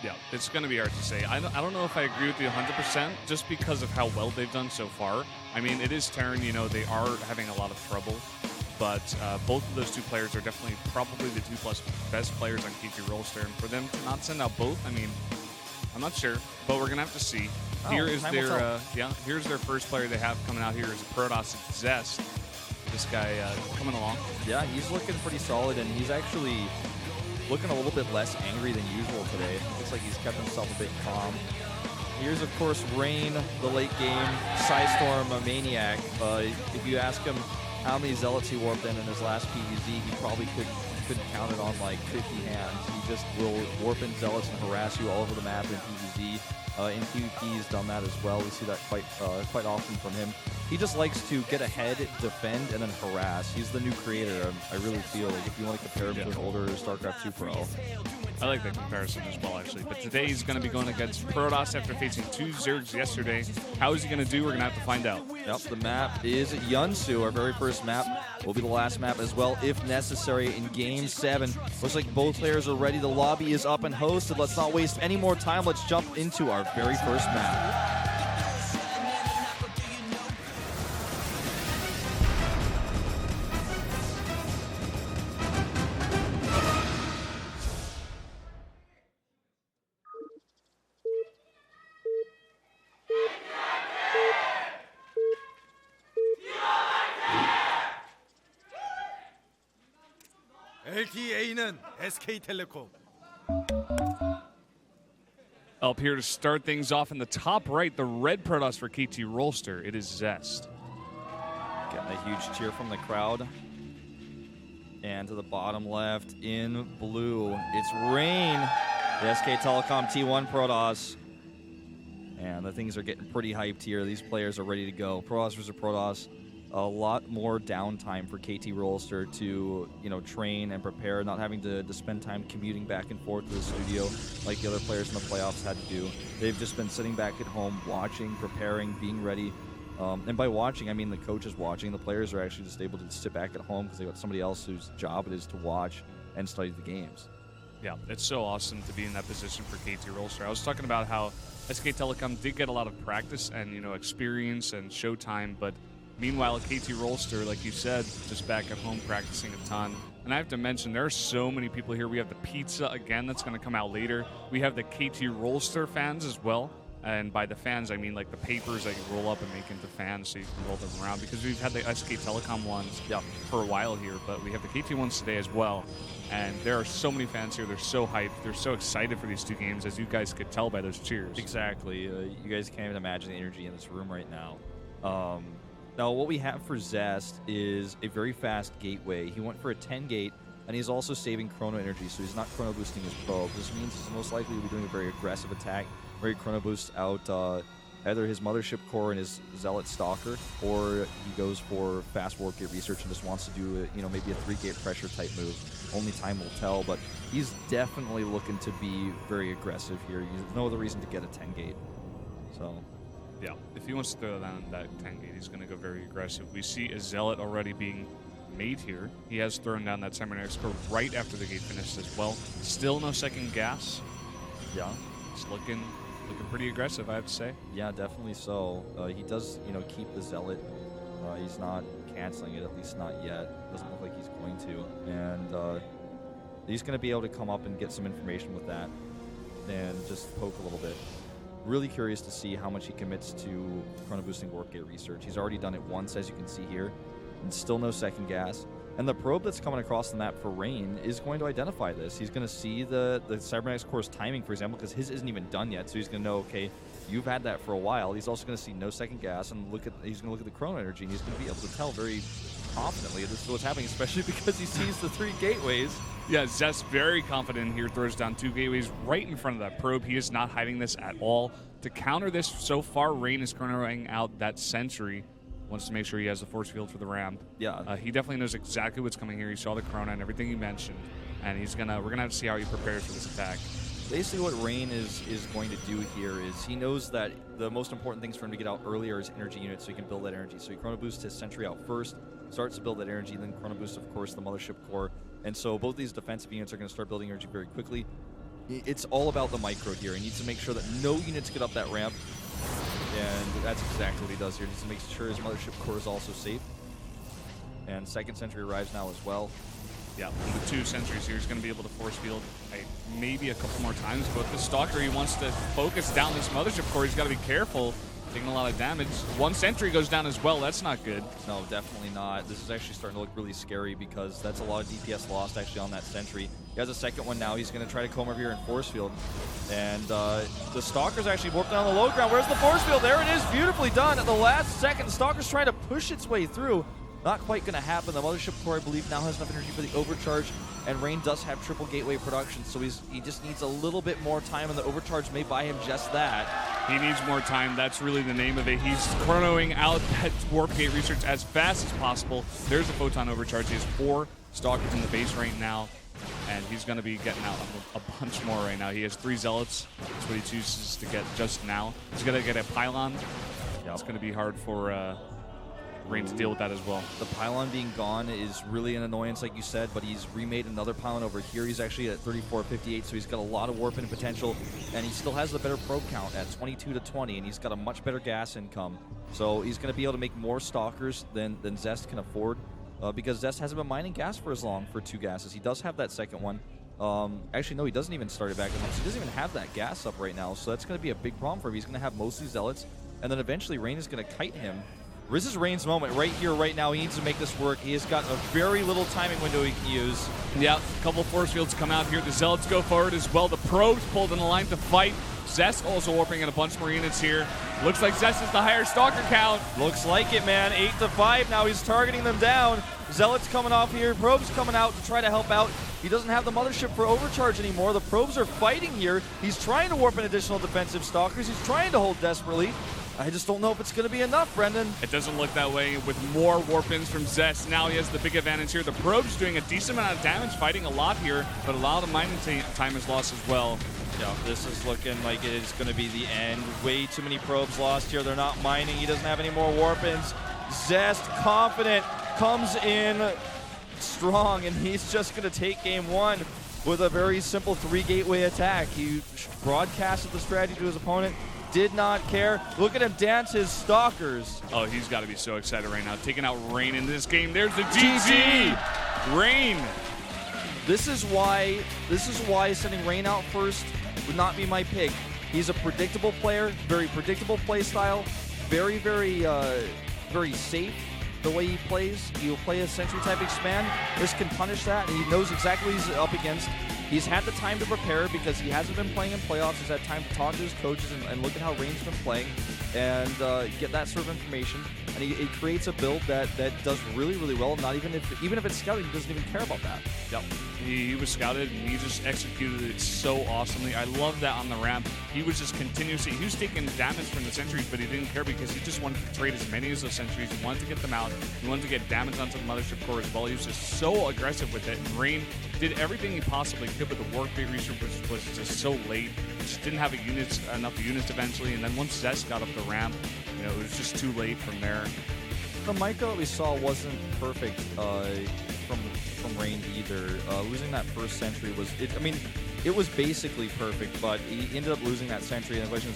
Yeah, it's going to be hard to say. I don't know if I agree with you 100% just because of how well they've done so far. I mean, it is Terran, you know, they are having a lot of trouble, but both of those two players are definitely probably the 2+ best players on KT Rolster, and for them to not send out both, I mean, I'm not sure, but we're going to have to see. Here is their, here's their first player they have coming out here is Protoss Zest. This guy coming along. Yeah, he's looking pretty solid, and he's actually looking a little bit less angry than usual today. Looks like he's kept himself a bit calm. Here's, of course, Rain, the late game, Psystorm, a maniac. If you ask him how many Zealots he warped in his last PvZ, he probably couldn't count it on like 50 hands. He just will warp in Zealots and harass you all over the map in PvZ. In PvP, he's done that as well. We see that quite often from him. He just likes to get ahead, defend, and then harass. He's the new creator. I really feel like if you want to compare him to an older StarCraft 2 pro. I like that comparison as well, actually. But today he's going to be going against Protoss after facing 2 Zergs yesterday. How is he going to do? We're going to have to find out. Yep, the map is Yeonsu, our very first map. Will be the last map as well, if necessary, in Game 7. Looks like both players are ready. The lobby is up and hosted. Let's not waste any more time. Let's jump into our very first map. LTA는 SK텔레콤. Up here to start things off in the top right, the red Protoss for KT Rolster. It is Zest. Getting a huge cheer from the crowd. And to the bottom left in blue, it's Rain, the SK Telecom T1 Protoss. And the things are getting pretty hyped here. These players are ready to go. Protoss versus Protoss. A lot more downtime for KT Rolster to, train and prepare, not having to spend time commuting back and forth to the studio like the other players in the playoffs had to do. They've just been sitting back at home, watching, preparing, being ready. And by watching, I mean the coach is watching. The players are actually just able to sit back at home because they got somebody else whose job it is to watch and study the games. Yeah, it's so awesome to be in that position for KT Rolster. I was talking about how SK Telecom did get a lot of practice and, experience and showtime, but meanwhile, KT Rolster, like you said, just back at home practicing a ton. And I have to mention, there are so many people here. We have the pizza again that's going to come out later. We have the KT Rolster fans as well. And by the fans, I mean like the papers that you roll up and make into fans so you can roll them around. Because we've had the SK Telecom ones for a while here, but we have the KT ones today as well. And there are so many fans here. They're so hyped. They're so excited for these two games, as you guys could tell by those cheers. Exactly. You guys can't even imagine the energy in this room right now. Now, what we have for Zest is a very fast gateway. He went for a 10 gate, and he's also saving chrono energy, so he's not chrono boosting his probe. This means he's most likely to be doing a very aggressive attack, where he chrono boosts out either his Mothership Core and his Zealot Stalker, or he goes for fast warp gate research and just wants to do maybe a 3-gate pressure type move. Only time will tell, but he's definitely looking to be very aggressive here. There's no other reason to get a 10 gate. So. Yeah, if he wants to throw down that 10 gate, he's going to go very aggressive. We see a Zealot already being made here. He has thrown down that Cybernetics core right after the gate finished as well. Still no second gas. Yeah. It's looking pretty aggressive, I have to say. Yeah, definitely so. He does, keep the Zealot. He's not canceling it, at least not yet. Doesn't look like he's going to. And he's going to be able to come up and get some information with that and just poke a little bit. Really curious to see how much he commits to chrono boosting warp gate research. He's already done it once, as you can see here, and still no second gas. And the probe that's coming across the map for Rain is going to identify this. He's going to see the Cybernetics core's timing, for example, because his isn't even done yet. So he's going to know, okay, you've had that for a while. He's also going to see no second gas and he's going to look at the chrono energy, and he's going to be able to tell very confidently this is what's happening, especially because he sees the 3 gateways. Yeah, Zest very confident here, throws down 2 gateways right in front of that probe. He is not hiding this at all. To counter this, so far, Rain is chronoing out that sentry. Wants to make sure he has the force field for the ramp. Yeah. He definitely knows exactly what's coming here. He saw the chrono and everything you mentioned, and we're gonna have to see how he prepares for this attack. Basically, what Rain is going to do here is he knows that the most important things for him to get out earlier is energy units, so he can build that energy. So he chrono boosts his sentry out first, starts to build that energy, then chrono boosts, of course, the Mothership Core. And so both these defensive units are going to start building energy very quickly. it's all about the micro here. He needs to make sure that no units get up that ramp. And that's exactly what he does here. He needs to make sure his mothership core is also safe. And second sentry arrives now as well. Yeah, with 2 sentries here, he's going to be able to force field maybe a couple more times. But the Stalker, he wants to focus down this mothership core. He's got to be careful, taking a lot of damage. 1 sentry goes down as well. That's not good. No, definitely not. This is actually starting to look really scary because that's a lot of DPS lost actually on that sentry. He has a second one now. He's going to try to come over here and force field. And the Stalker's actually warped down the low ground. Where's the force field? There it is, beautifully done. At the last second, the Stalker's trying to push its way through. Not quite going to happen. The mothership core, I believe, now has enough energy for the overcharge, and Rain does have triple gateway production, so he just needs a little bit more time, and the overcharge may buy him just that. He needs more time. That's really the name of it. He's chronoing out that warp gate research as fast as possible. There's a photon overcharge. He has 4 Stalkers in the base right now, and he's going to be getting out a bunch more right now. He has 3 Zealots. That's what he chooses to get just now. He's going to get a Pylon. Yep. It's going to be hard for Rain to deal with that as well. The Pylon being gone is really an annoyance, like you said, but he's remade another Pylon over here. He's actually at 3458, so he's got a lot of warp in potential, and he still has the better probe count at 22 to 20, and he's got a much better gas income. So he's going to be able to make more Stalkers than Zest can afford, because Zest hasn't been mining gas for as long for 2 gases. He does have that second one. Actually, no, he doesn't even start it back at home, so he doesn't even have that gas up right now, so that's going to be a big problem for him. He's going to have mostly Zealots, and then eventually Rain is going to kite him. This is Rain's moment right here, right now. He needs to make this work. He has got a very little timing window he can use. Yeah, a couple force fields come out here. The Zealots go forward as well. The probes pulled in the line to fight. Zest also warping in a bunch more units here. Looks like Zest is the higher Stalker count. Looks like it, man. 8 to 5 now. He's targeting them down. Zealots coming off here. Probes coming out to try to help out. He doesn't have the mothership for overcharge anymore. The probes are fighting here. He's trying to warp in additional defensive Stalkers. He's trying to hold desperately. I just don't know if it's going to be enough, Brendan. It doesn't look that way with more warp-ins from Zest. Now he has the big advantage here. The probe's doing a decent amount of damage, fighting a lot here, but a lot of mining time is lost as well. Yeah, this is looking like it is going to be the end. Way too many probes lost here. They're not mining. He doesn't have any more warp-ins. Zest, confident, comes in strong, and he's just going to take game 1 with a very simple 3-gateway attack. He broadcasted the strategy to his opponent. Did not care. Look at him dance his Stalkers. Oh, he's got to be so excited right now. Taking out Rain in this game. There's the GG. Rain. This is why sending Rain out first would not be my pick. He's a predictable player, very predictable play style, very safe the way he plays. He'll play a sentry type expand. This can punish that, and he knows exactly what he's up against. He's had the time to prepare because he hasn't been playing in playoffs. He's had time to talk to his coaches and look at how Rain's been playing and get that sort of information. And he creates a build that does really, really well. Not even if it's scouted, he doesn't even care about that. Yep. He was scouted, and he just executed it so awesomely. I love that on the ramp. He was just continuously, he was taking damage from the sentries, but he didn't care because he just wanted to trade as many as those sentries. He wanted to get them out. He wanted to get damage onto the mothership core as well. He was just so aggressive with it. And Rain did everything he possibly could, but the warp gate research was just so late. Just didn't have enough units eventually. And then once Zest got up the ramp, it was just too late from there. The micro that we saw wasn't perfect from Rain either. Losing that first sentry was, it was basically perfect, but he ended up losing that sentry, and the question is,